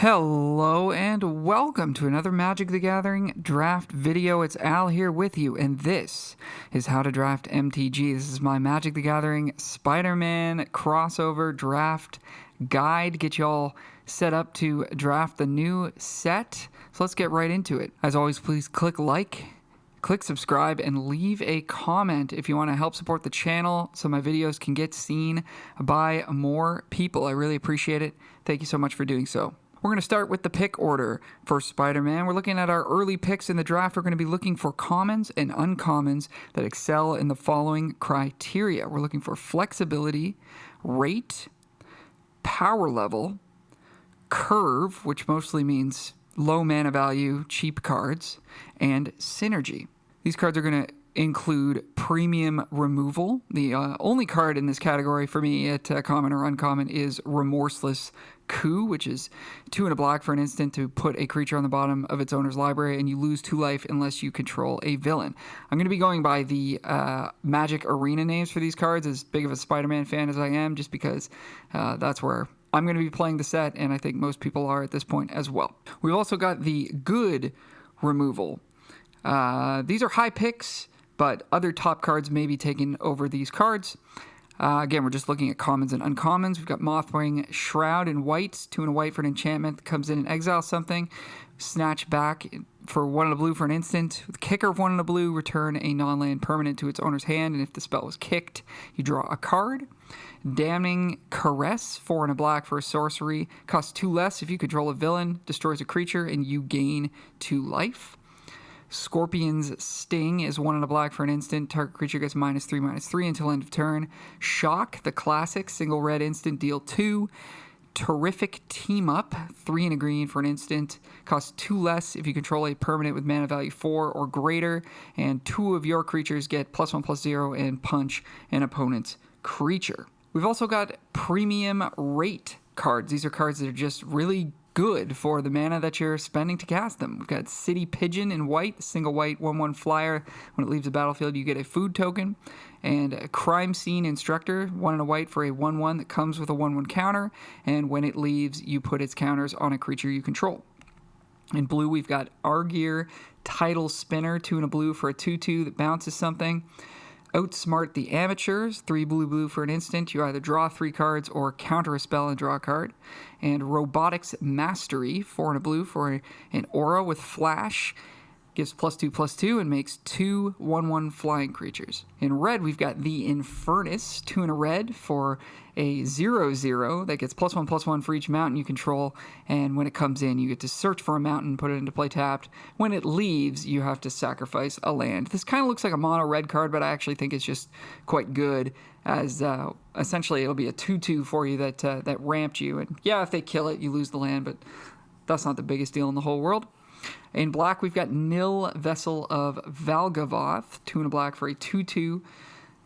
Hello and welcome to another Magic the Gathering draft video. It's Al here with you, and this is how to draft MTG. This is my Magic the Gathering Spider-Man crossover draft guide. Get you all set up to draft the new set. So let's get right into it. As always, please click like, click subscribe, and leave a comment if you want to help support the channel so my videos can get seen by more people. I really appreciate it. Thank you so much for doing so. We're going to start with the pick order for Spider-Man. We're looking at our early picks in the draft. We're going to be looking for commons and uncommons that excel in the following criteria. We're looking for flexibility, rate, power level, curve, which mostly means low mana value, cheap cards, and synergy. These cards are going to include premium removal. The only card in this category for me at common or uncommon is Remorseless Coup, which is 2 and a black for an instant to put a creature on the bottom of its owner's library, and you lose 2 life unless you control a villain. I'm going to be going by the Magic Arena names for these cards, as big of a Spider-Man fan as I am, just because that's where I'm going to be playing the set, and I think most people are at this point as well. We've also got the good removal. These are high picks, but other top cards may be taken over these cards. Again, we're just looking at commons and uncommons. We've got Mothwing Shroud in white, 2 and a white for an enchantment that comes in and exiles something. Snatch back for 1 and a blue for an instant. With kicker of 1 and a blue, return a non-land permanent to its owner's hand, and if the spell was kicked, you draw a card. Damning Caress, 4 and a black for a sorcery. Costs 2 less if you control a villain, destroys a creature, and you gain 2 life. Scorpion's Sting is 1 and a black for an instant. Target creature gets -3/-3 until end of turn. Shock, the classic, single red instant, deal 2. Terrific Team Up, 3 and a green for an instant. Costs 2 less if you control a permanent with mana value 4 or greater. And 2 of your creatures get +1/+0 and punch an opponent's creature. We've also got premium rate cards. These are cards that are just really good for the mana that you're spending to cast them. We've got City Pigeon in white, single white 1/1 flyer. When it leaves the battlefield, you get a food token. And a Crime Scene Instructor, 1 and a white for a 1/1 that comes with a 1/1 counter. And when it leaves, you put its counters on a creature you control. In blue, we've got Argear Tidal Spinner, 2 and a blue for a 2/2 that bounces something. Outsmart the Amateurs, 3 blue for an instant. You either draw 3 cards or counter a spell and draw a card. And Robotics Mastery, 4 and a blue for an aura with flash. Gives +2/+2 and makes 2 1/1 flying creatures. In red, we've got the Infernus, 2 and a red for a 0/0 that gets +1/+1 for each mountain you control. And when it comes in, you get to search for a mountain, put it into play tapped. When it leaves, you have to sacrifice a land. This kind of looks like a mono red card, but I actually think it's just quite good, as essentially it'll be a 2/2 for you that ramped you. And yeah, if they kill it, you lose the land, but that's not the biggest deal in the whole world. In black, we've got Nil Vessel of Valgavoth, 2 and a black for a 2/2.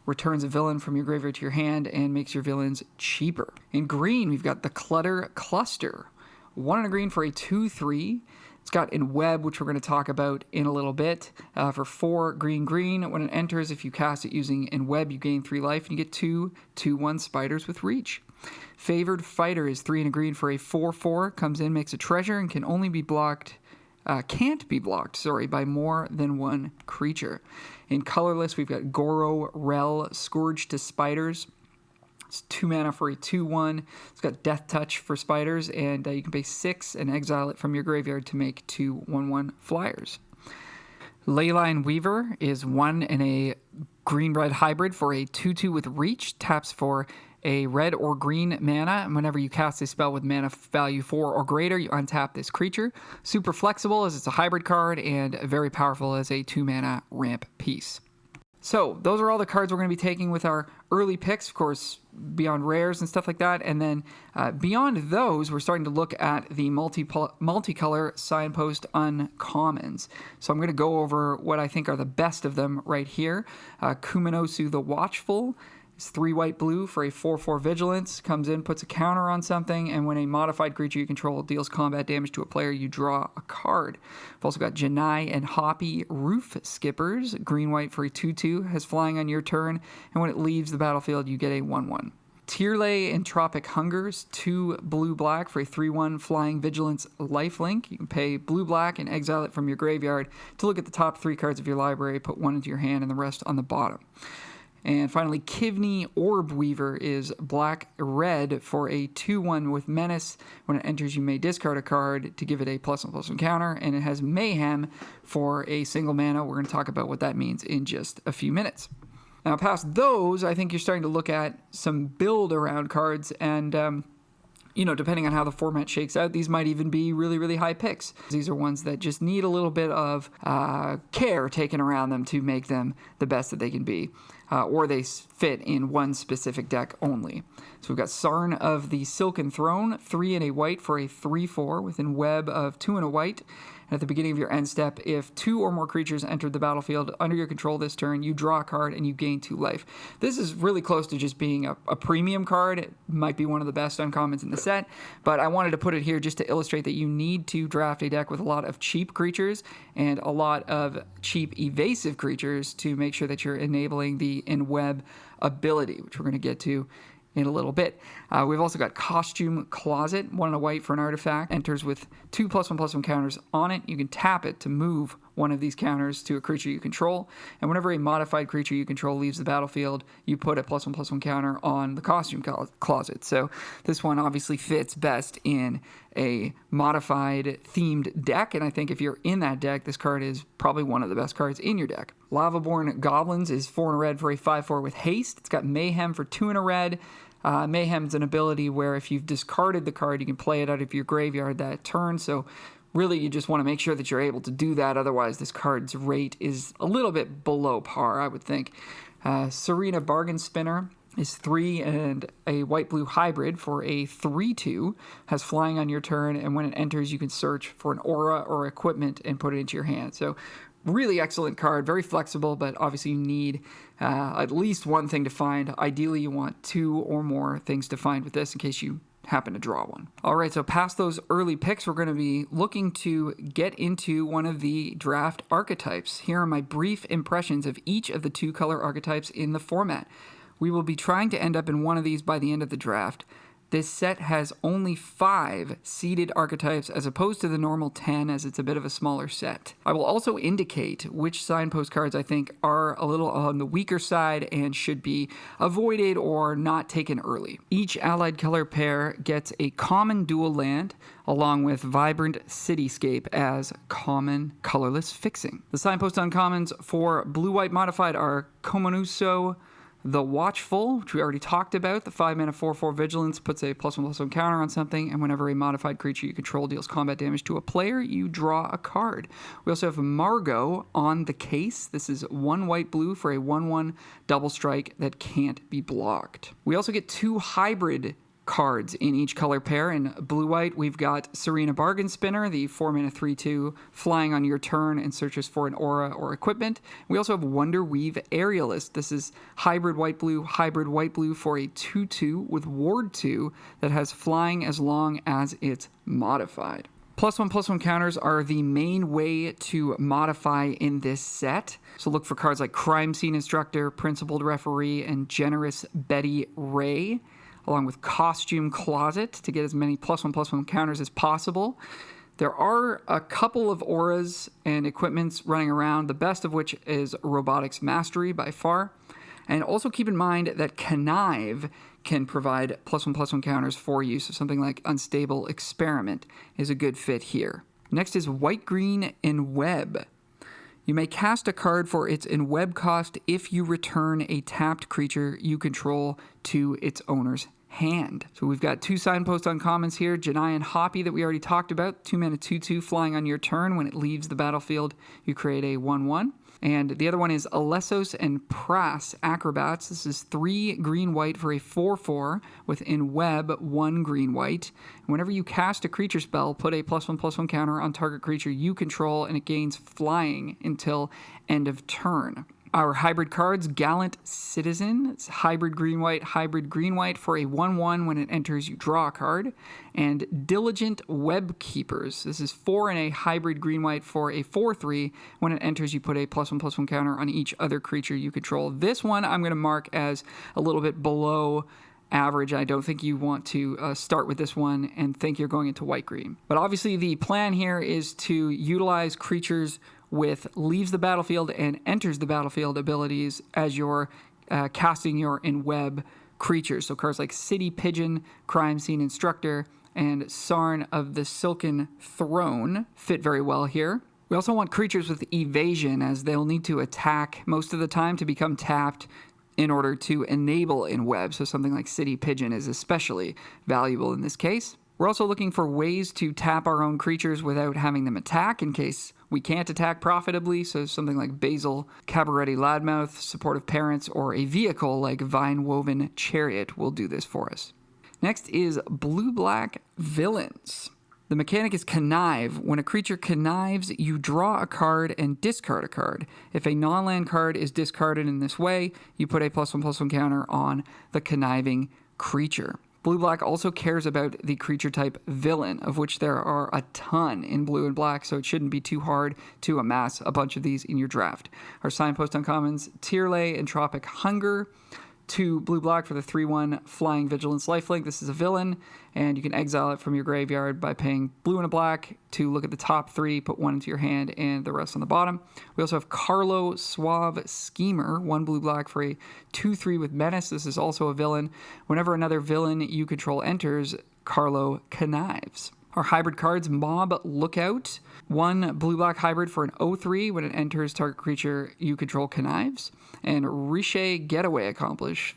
Returns a villain from your graveyard to your hand and makes your villains cheaper. In green, we've got the Clutter Cluster, 1 and a green for a 2/3. It's got Enweb, which we're going to talk about in a little bit, for 4 green. When it enters, if you cast it using Enweb, you gain 3 life, and you get 2 2/1 spiders with reach. Favored Fighter is 3 and a green for a 4/4. Comes in, makes a treasure, and can only be blocked can't be blocked, by more than 1 creature. In colorless, we've got Goro Rel, Scourge to Spiders. It's 2 mana for a 2/1. It's got Death Touch for spiders, and you can pay 6 and exile it from your graveyard to make 2 1/1 flyers. Leyline Weaver is 1 and a green-red hybrid for a 2/2 with reach. Taps for a red or green mana, and whenever you cast a spell with mana value 4 or greater, you untap this creature. Super flexible as it's a hybrid card, and very powerful as a 2 mana ramp piece. So those are all the cards we're going to be taking with our early picks, of course, beyond rares and stuff like that. And then beyond those, we're starting to look at the multicolor signpost uncommons. So I'm going to go over what I think are the best of them right here. Kuminosu the Watchful. It's 3 white-blue for a 4/4 vigilance. Comes in, puts a counter on something, and when a modified creature you control deals combat damage to a player, you draw a card. We've also got Janai and Hoppy Roof Skippers. Green-white for a 2/2. Has flying on your turn, and when it leaves the battlefield, you get a 1/1. Tyrlay Entropic Hungers, 2 blue-black for a 3/1 Flying Vigilance lifelink. You can pay blue-black and exile it from your graveyard to look at the top 3 cards of your library, put 1 into your hand and the rest on the bottom. And finally, Kivney Orb Weaver is black-red for a 2/1 with Menace. When it enters, you may discard a card to give it a +1/+1 counter, and it has Mayhem for a single mana. We're going to talk about what that means in just a few minutes. Now, past those, I think you're starting to look at some build-around cards, and depending on how the format shakes out, these might even be really, really high picks. These are ones that just need a little bit of care taken around them to make them the best that they can be, or they fit in one specific deck only. So we've got Sarn of the Silken Throne, 3 and a white for a 3/4 with Enweb of 2 and a white. And at the beginning of your end step, if 2 or more creatures entered the battlefield under your control this turn, you draw a card and you gain 2 life. This is really close to just being a premium card. It might be one of the best uncommons in the set, but I wanted to put it here just to illustrate that you need to draft a deck with a lot of cheap creatures and a lot of cheap evasive creatures to make sure that you're enabling the Enweb ability, which we're going to get to in a little bit. We've also got Costume Closet, 1 and a white for an artifact. Enters with 2 +1/+1 counters on it. You can tap it to move one of these counters to a creature you control. And whenever a modified creature you control leaves the battlefield, you put a +1/+1 counter on the Costume Closet. So this one obviously fits best in a modified themed deck. And I think if you're in that deck, this card is probably one of the best cards in your deck. Lavaborn Goblins is 4 and a red for a 5/4 with haste. It's got Mayhem for 2 and a red. Mayhem's an ability where if you've discarded the card, you can play it out of your graveyard that turn. So really, you just want to make sure that you're able to do that. Otherwise, this card's rate is a little bit below par, I would think. Serena Bargain Spinner is 3 and a white-blue hybrid for a 3/2. Has flying on your turn, and when it enters, you can search for an aura or equipment and put it into your hand. So really excellent card, very flexible, but obviously you need at least one thing to find. Ideally, you want 2 or more things to find with this in case you happen to draw one. All right, so past those early picks, we're going to be looking to get into one of the draft archetypes. Here are my brief impressions of each of the 2 color archetypes in the format. We will be trying to end up in one of these by the end of the draft. This set has only 5 seeded archetypes as opposed to the normal 10, as it's a bit of a smaller set. I will also indicate which signpost cards I think are a little on the weaker side and should be avoided or not taken early. Each allied color pair gets a common dual land along with Vibrant Cityscape as common colorless fixing. The signpost uncommons for blue-white modified are Komanuso the Watchful, which we already talked about. The 5-mana 4/4 Vigilance puts a +1/+1 counter on something, and whenever a modified creature you control deals combat damage to a player, you draw a card. We also have Margot on the Case. This is 1 white-blue for a 1/1 double strike that can't be blocked. We also get 2 hybrid cards in each color pair. In blue-white, we've got Serena Bargain Spinner, the 4-mana 3/2, flying on your turn and searches for an aura or equipment. We also have Wonder Weave Aerialist. This is hybrid white-blue for a 2/2 with Ward 2 that has flying as long as it's modified. +1/+1 counters are the main way to modify in this set. So look for cards like Crime Scene Instructor, Principled Referee, and Generous Betty Ray, along with Costume Closet to get as many +1/+1 counters as possible. There are a couple of auras and equipments running around, the best of which is Robotics Mastery by far. And also keep in mind that Connive can provide +1/+1 counters for you, so something like Unstable Experiment is a good fit here. Next is White-Green Enweb. You may cast a card for its Enweb cost if you return a tapped creature you control to its owner's hand. So we've got 2 signpost uncommons here. Janai Hoppy that we already talked about. 2-mana 2/2 flying on your turn. When it leaves the battlefield, you create a 1/1. And the other one is Alessos and Prass Acrobats. This is 3 green-white for a 4/4 with Enweb 1 green-white. Whenever you cast a creature spell, put a +1/+1 counter on target creature you control, and it gains flying until end of turn. Our hybrid cards, Gallant Citizen. It's hybrid green-white for a 1/1. When it enters, you draw a card. And Diligent Web Keepers. This is 4 and a hybrid green-white for a 4/3. When it enters, you put a +1/+1 counter on each other creature you control. This one I'm going to mark as a little bit below average. I don't think you want to start with this one and think you're going into white-green. But obviously the plan here is to utilize creatures with leaves the battlefield and enters the battlefield abilities as you're casting your Enweb creatures. So cards like City Pigeon, Crime Scene Instructor, and Sarn of the Silken Throne fit very well here. We also want creatures with evasion, as they'll need to attack most of the time to become tapped in order to enable Enweb. So something like City Pigeon is especially valuable in this case. We're also looking for ways to tap our own creatures without having them attack in case we can't attack profitably. So something like Basil, Cabaretti Loudmouth, Supportive Parents, or a vehicle like Vine Woven Chariot will do this for us. Next is blue-black villains. The mechanic is connive. When a creature connives, you draw a card and discard a card. If a non-land card is discarded in this way, you put a +1/+1 counter on the conniving creature. Blue-black also cares about the creature type villain, of which there are a ton in blue and black, so it shouldn't be too hard to amass a bunch of these in your draft. Our signpost uncommons, Tyrlay, Entropic Hunger, 2 blue-black for the 3/1 Flying Vigilance Lifelink. This is a villain, and you can exile it from your graveyard by paying blue and a black to look at the top 3, put 1 into your hand, and the rest on the bottom. We also have Carlo Suave Schemer, 1 blue-black for a 2/3 with Menace. This is also a villain. Whenever another villain you control enters, Carlo connives. Our hybrid cards, Mob Lookout, 1 blue-black hybrid for an 0/3. When it enters, target creature you control connives. And Riche Getaway Accomplice,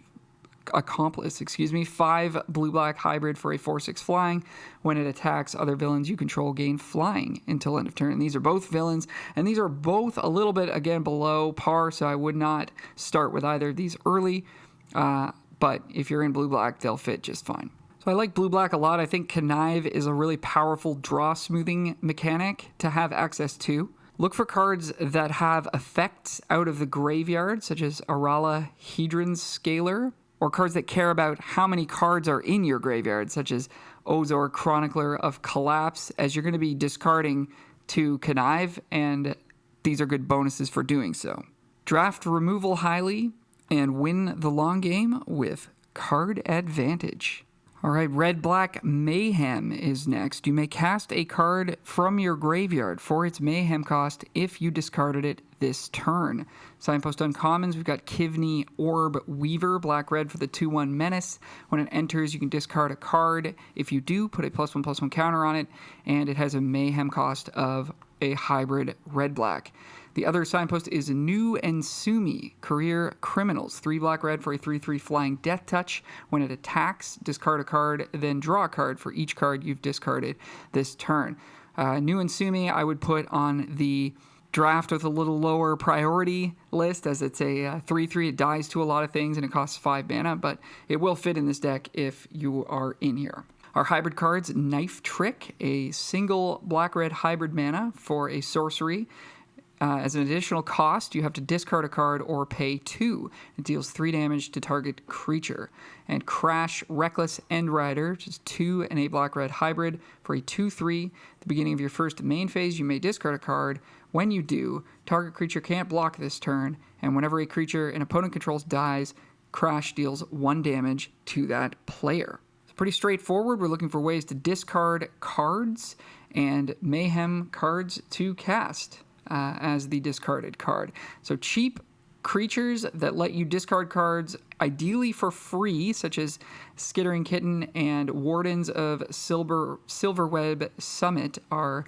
5 blue-black hybrid for a 4/6 flying. When it attacks other villains you control, gain flying until end of turn. These are both villains, and these are both a little bit, again, below par, so I would not start with either of these early. But if you're in blue-black, they'll fit just fine. So I like blue-black a lot. I think Connive is a really powerful draw smoothing mechanic to have access to. Look for cards that have effects out of the graveyard, such as Arala Hedron's Scaler, or cards that care about how many cards are in your graveyard, such as Ozor Chronicler of Collapse, as you're going to be discarding to Connive, and these are good bonuses for doing so. Draft removal highly and win the long game with card advantage. All right, red-black Mayhem is next. You may cast a card from your graveyard for its Mayhem cost if you discarded it this turn. Signpost uncommons, we've got Kivney Orb Weaver, black-red for the 2/1 Menace. When it enters, you can discard a card. If you do, put a +1/+1 counter on it, and it has a Mayhem cost of a hybrid red-black. The other signpost is New Ensumi, Career Criminals, 3 black-red for a 3/3 flying death touch. When it attacks, discard a card, then draw a card for each card you've discarded this turn. New Ensumi I would put on the draft with a little lower priority list, as it's a 3/3. It dies to a lot of things and it costs 5 mana, but it will fit in this deck if you are in here. Our hybrid cards, Knife Trick, a single black-red hybrid mana for a sorcery. As an additional cost, you have to discard a card or pay 2. It deals 3 damage to target creature. And Crash Reckless Endrider, which is 2 and a black-red hybrid for a 2/3. At the beginning of your first main phase, you may discard a card. When you do, target creature can't block this turn, and whenever a creature an opponent controls dies, Crash deals 1 damage to that player. It's pretty straightforward. We're looking for ways to discard cards and Mayhem cards to cast as the discarded card. So cheap creatures that let you discard cards, ideally for free, such as Skittering Kitten and Wardens of Silverweb Summit are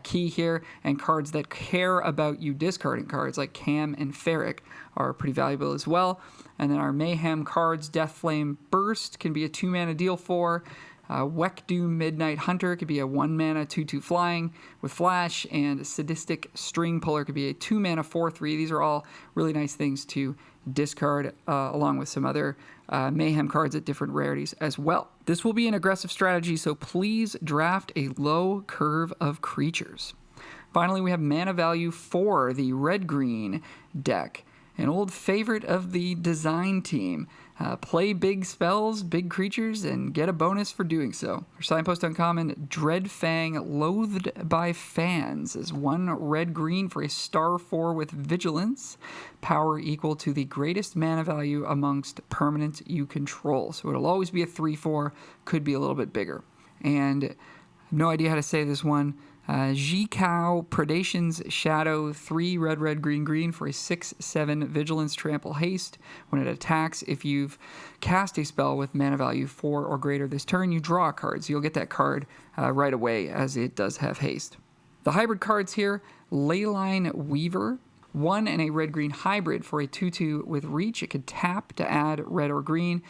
key here, and cards that care about you discarding cards like Cam and Ferric are pretty valuable as well. And then our Mayhem cards, Deathflame Burst can be a 2-mana deal for. Wekdu Midnight Hunter could be a 1-mana 2/2 flying with flash, and Sadistic String Puller could be a 2-mana 4/3. These are all really nice things to discard, along with some other Mayhem cards at different rarities as well. This will be an aggressive strategy, so please draft a low curve of creatures. Finally, we have mana value for the red-green deck. An old favorite of the design team. Play big spells, big creatures, and get a bonus for doing so. For Signpost Uncommon, Dreadfang, Loathed by Fans, is 1 red-green for a star 4 with Vigilance. Power equal to the greatest mana value amongst permanents you control. So it'll always be a 3/4, could be a little bit bigger. And no idea how to say this one. Jikao, Predation's Shadow, 3 red, green for a 6/7 Vigilance Trample Haste. When it attacks, if you've cast a spell with mana value 4 or greater this turn, you draw a card. So you'll get that card right away, as it does have haste. The hybrid cards here, Leyline Weaver, 1 and a red-green hybrid for a 2/2 with reach. It can tap to add red or green.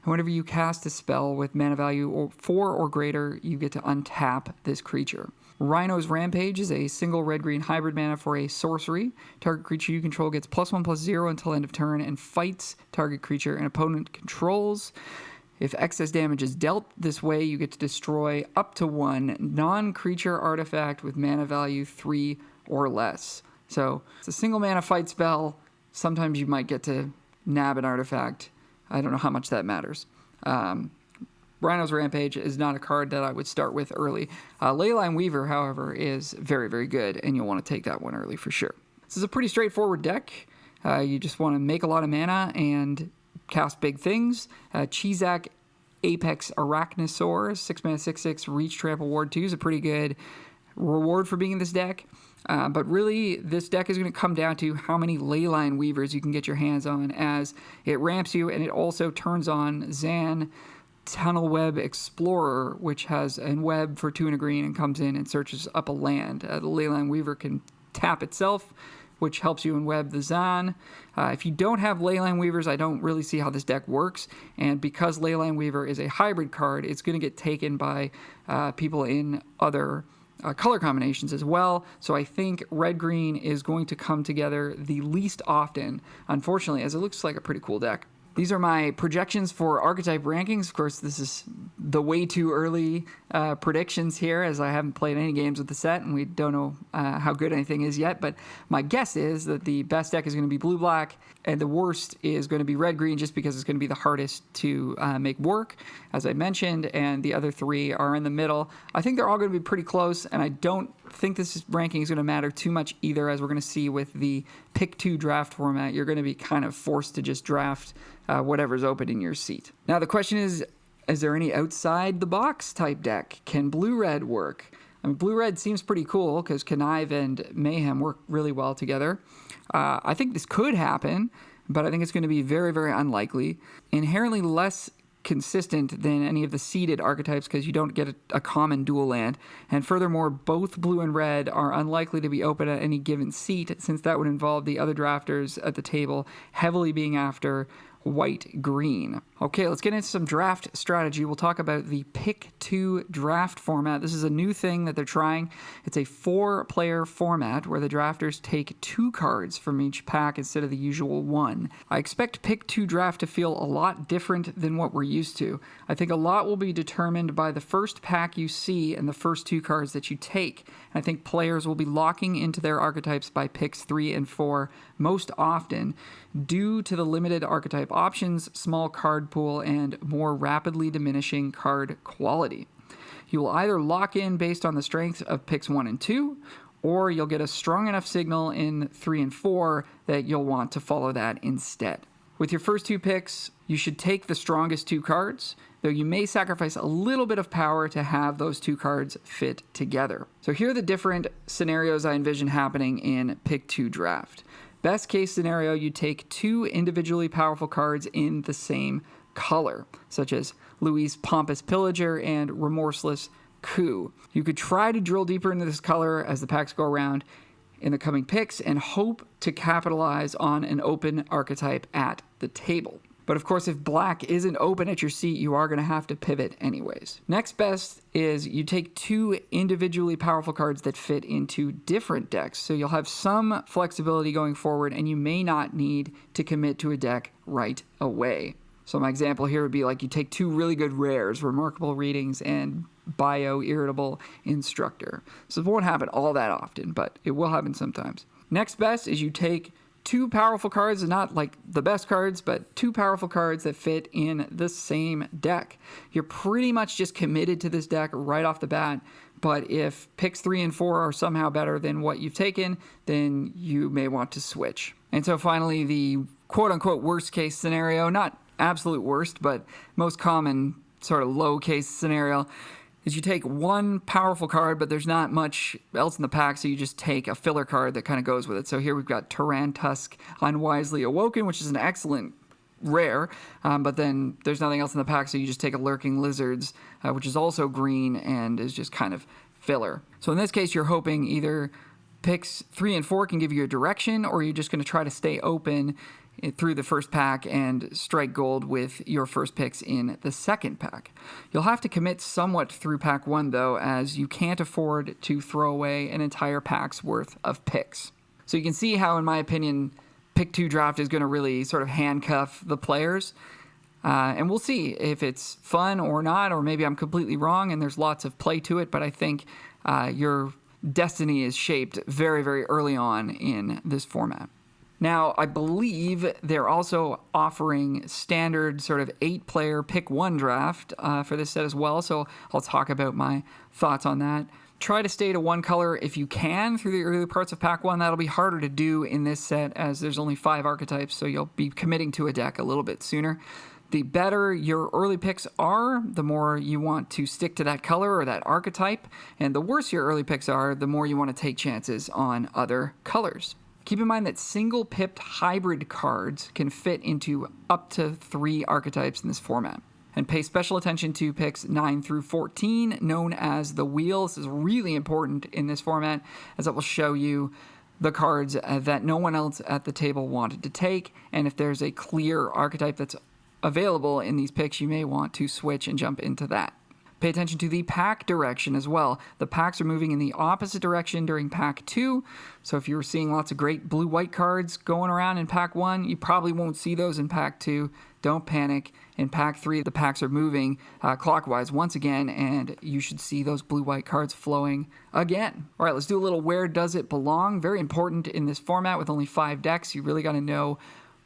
And whenever you cast a spell with mana value 4 or greater, you get to untap this creature. Rhino's Rampage is a single red-green hybrid mana for a sorcery. Target creature you control gets +1/+0 until end of turn and fights target creature an opponent controls. If excess damage is dealt this way, you get to destroy up to 1 non-creature artifact with mana value 3 or less. So it's a single mana fight spell. Sometimes you might get to nab an artifact. I don't know how much that matters. Rhino's Rampage is not a card that I would start with early. Leyline Weaver, however, is very, very good, and you'll want to take that one early for sure. This is a pretty straightforward deck. You just want to make a lot of mana and cast big things. Chizak Apex Arachnosaur, 6 mana, 6/6, Reach Trample Ward 2 is a pretty good reward for being in this deck. But really, this deck is going to come down to how many Leyline Weavers you can get your hands on, as it ramps you, and it also turns on Zan Tunnelweb Explorer, which has Enweb for 2 and a green and comes in and searches up a land. The Leyline Weaver can tap itself, which helps you Enweb the Zan. If you don't have Leyline Weavers, I don't really see how this deck works. And because Leyline Weaver is a hybrid card, it's going to get taken by people in other color combinations as well. So I think red-green is going to come together the least often, unfortunately, as it looks like a pretty cool deck. These are my projections for Archetype rankings. Of course, this is the way too early predictions here, as I haven't played any games with the set, and we don't know how good anything is yet. But my guess is that the best deck is going to be blue-black, and the worst is going to be red-green, just because it's going to be the hardest to make work, as I mentioned, and the other 3 are in the middle. I think they're all going to be pretty close, and I don't think this ranking is going to matter too much either, as we're going to see with the pick 2 draft format. You're going to be kind of forced to just draft whatever's open in your seat. Now the question is there any outside the box type deck? Can blue-red work? I mean, blue-red seems pretty cool because Connive and Mayhem work really well together. I think this could happen, but I think it's going to be very, very unlikely. Inherently less consistent than any of the seeded archetypes because you don't get a common dual land. And furthermore, both blue and red are unlikely to be open at any given seat, since that would involve the other drafters at the table heavily being after white-green. Okay, let's get into some draft strategy. We'll talk about the pick 2 draft format. This is a new thing that they're trying. It's a 4-player format where the drafters take 2 cards from each pack instead of the usual 1. I expect pick 2 draft to feel a lot different than what we're used to. I think a lot will be determined by the first pack you see and the first 2 cards that you take. And I think players will be locking into their archetypes by picks 3 and 4 most often, due to the limited archetype options, small card pool, and more rapidly diminishing card quality. You will either lock in based on the strength of picks 1 and 2, or you'll get a strong enough signal in 3 and 4 that you'll want to follow that instead. With your first 2 picks, you should take the strongest 2 cards, though you may sacrifice a little bit of power to have those 2 cards fit together. So here are the different scenarios I envision happening in pick 2 draft. Best case scenario, you take 2 individually powerful cards in the same color, such as Louis' Pompous Pillager and Remorseless Coup. You could try to drill deeper into this color as the packs go around in the coming picks and hope to capitalize on an open archetype at the table. But of course, if black isn't open at your seat, you are going to have to pivot anyways. Next best is you take 2 individually powerful cards that fit into different decks. So you'll have some flexibility going forward, and you may not need to commit to a deck right away. So my example here would be like you take 2 really good rares, Remarkable Readings and Bio-Irritable Instructor. So it won't happen all that often, but it will happen sometimes. Next best is you take two powerful cards, not like the best cards, but two powerful cards that fit in the same deck. You're pretty much just committed to this deck right off the bat, but if picks 3 and 4 are somehow better than what you've taken, then you may want to switch. And so finally, the quote-unquote worst case scenario, not absolute worst, but most common sort of low case scenario, is you take one powerful card, but there's not much else in the pack, so you just take a filler card that kind of goes with it. So here we've got Tusk Unwisely Awoken, which is an excellent rare, but then there's nothing else in the pack, so you just take a Lurking Lizards, which is also green and is just kind of filler. So in this case, you're hoping either picks 3 and 4 can give you a direction, or you're just going to try to stay open through the first pack and strike gold with your first picks in the second pack. You'll have to commit somewhat through pack 1, though, as you can't afford to throw away an entire pack's worth of picks. So you can see how, in my opinion, pick 2 draft is going to really sort of handcuff the players. And we'll see if it's fun or not, or maybe I'm completely wrong and there's lots of play to it, but I think your destiny is shaped very, very early on in this format. Now, I believe they're also offering standard sort of 8-player pick 1 draft for this set as well, so I'll talk about my thoughts on that. Try to stay to one color if you can through the early parts of pack 1. That'll be harder to do in this set as there's only 5 archetypes, so you'll be committing to a deck a little bit sooner. The better your early picks are, the more you want to stick to that color or that archetype, and the worse your early picks are, the more you want to take chances on other colors. Keep in mind that single-pipped hybrid cards can fit into up to 3 archetypes in this format. And pay special attention to picks 9 through 14, known as the wheel. This is really important in this format, as it will show you the cards that no one else at the table wanted to take. And if there's a clear archetype that's available in these picks, you may want to switch and jump into that. Pay attention to the pack direction as well. The packs are moving in the opposite direction during pack 2. So if you're seeing lots of great blue-white cards going around in pack 1, you probably won't see those in pack 2. Don't panic. In pack 3, the packs are moving clockwise once again, and you should see those blue-white cards flowing again. All right, let's do a little where does it belong. Very important in this format with only 5 decks. You really got to know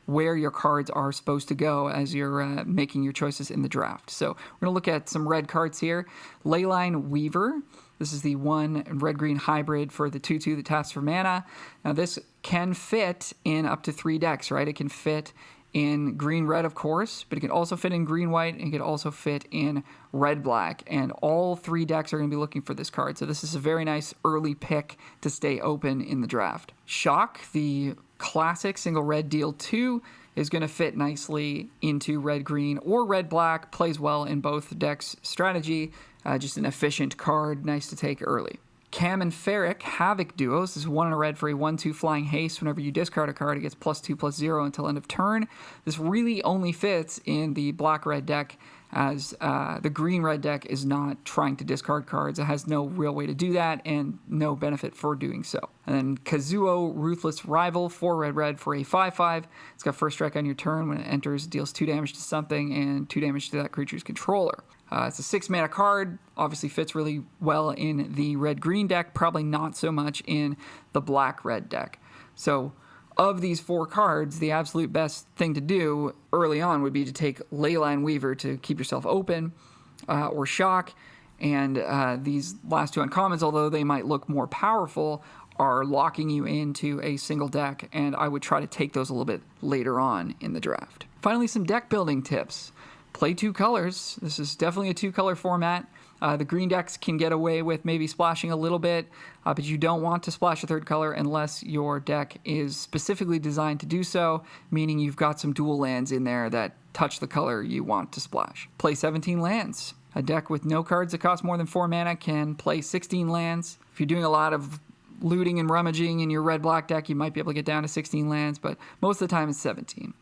where your cards are supposed to go as you're making your choices in the draft. So we're going to look at some red cards here. Leyline Weaver. This is the 1 red-green hybrid for the 2/2 that taps for mana. Now this can fit in up to 3 decks, right? It can fit in green-red, of course, but it can also fit in green-white, and it can also fit in red-black, and all 3 decks are going to be looking for this card. So this is a very nice early pick to stay open in the draft. Shock, the classic single red deal 2, is going to fit nicely into red-green or red-black, plays well in both decks' strategy, just an efficient card, nice to take early. Cam and Ferric Havoc Duos. This is 1 in a red for a 1/2 flying haste. Whenever you discard a card, it gets +2/+0 until end of turn. This really only fits in the black-red deck, as the green-red deck is not trying to discard cards. It has no real way to do that and no benefit for doing so. And then Kazuo Ruthless Rival, 4 red-red for a 5/5. It's got first strike on your turn. When it enters, it deals 2 damage to something and 2 damage to that creature's controller. It's a 6-mana card, obviously fits really well in the red-green deck, probably not so much in the black-red deck. So of these 4 cards, the absolute best thing to do early on would be to take Leyline Weaver to keep yourself open, or Shock, and these last 2 uncommons, although they might look more powerful, are locking you into a single deck, and I would try to take those a little bit later on in the draft. Finally, some deck building tips. Play 2 colors. This is definitely a 2-color format. The green decks can get away with maybe splashing a little bit, but you don't want to splash a 3rd color unless your deck is specifically designed to do so, meaning you've got some dual lands in there that touch the color you want to splash. Play 17 lands. A deck with no cards that cost more than 4 mana can play 16 lands. If you're doing a lot of looting and rummaging in your red-black deck, you might be able to get down to 16 lands, but most of the time it's 17.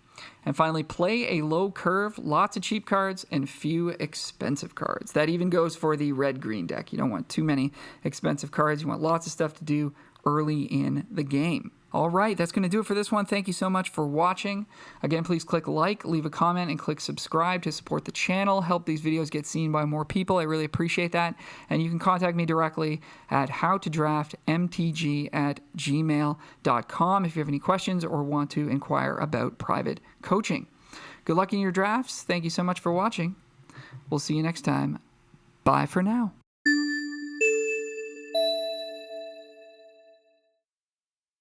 And finally, play a low curve, lots of cheap cards, and few expensive cards. That even goes for the red-green deck. You don't want too many expensive cards. You want lots of stuff to do early in the game. All right, that's going to do it for this one. Thank you so much for watching. Again, please click like, leave a comment, and click subscribe to support the channel. Help these videos get seen by more people. I really appreciate that. And you can contact me directly at howtodraftmtg@gmail.com if you have any questions or want to inquire about private coaching. Good luck in your drafts. Thank you so much for watching. We'll see you next time. Bye for now.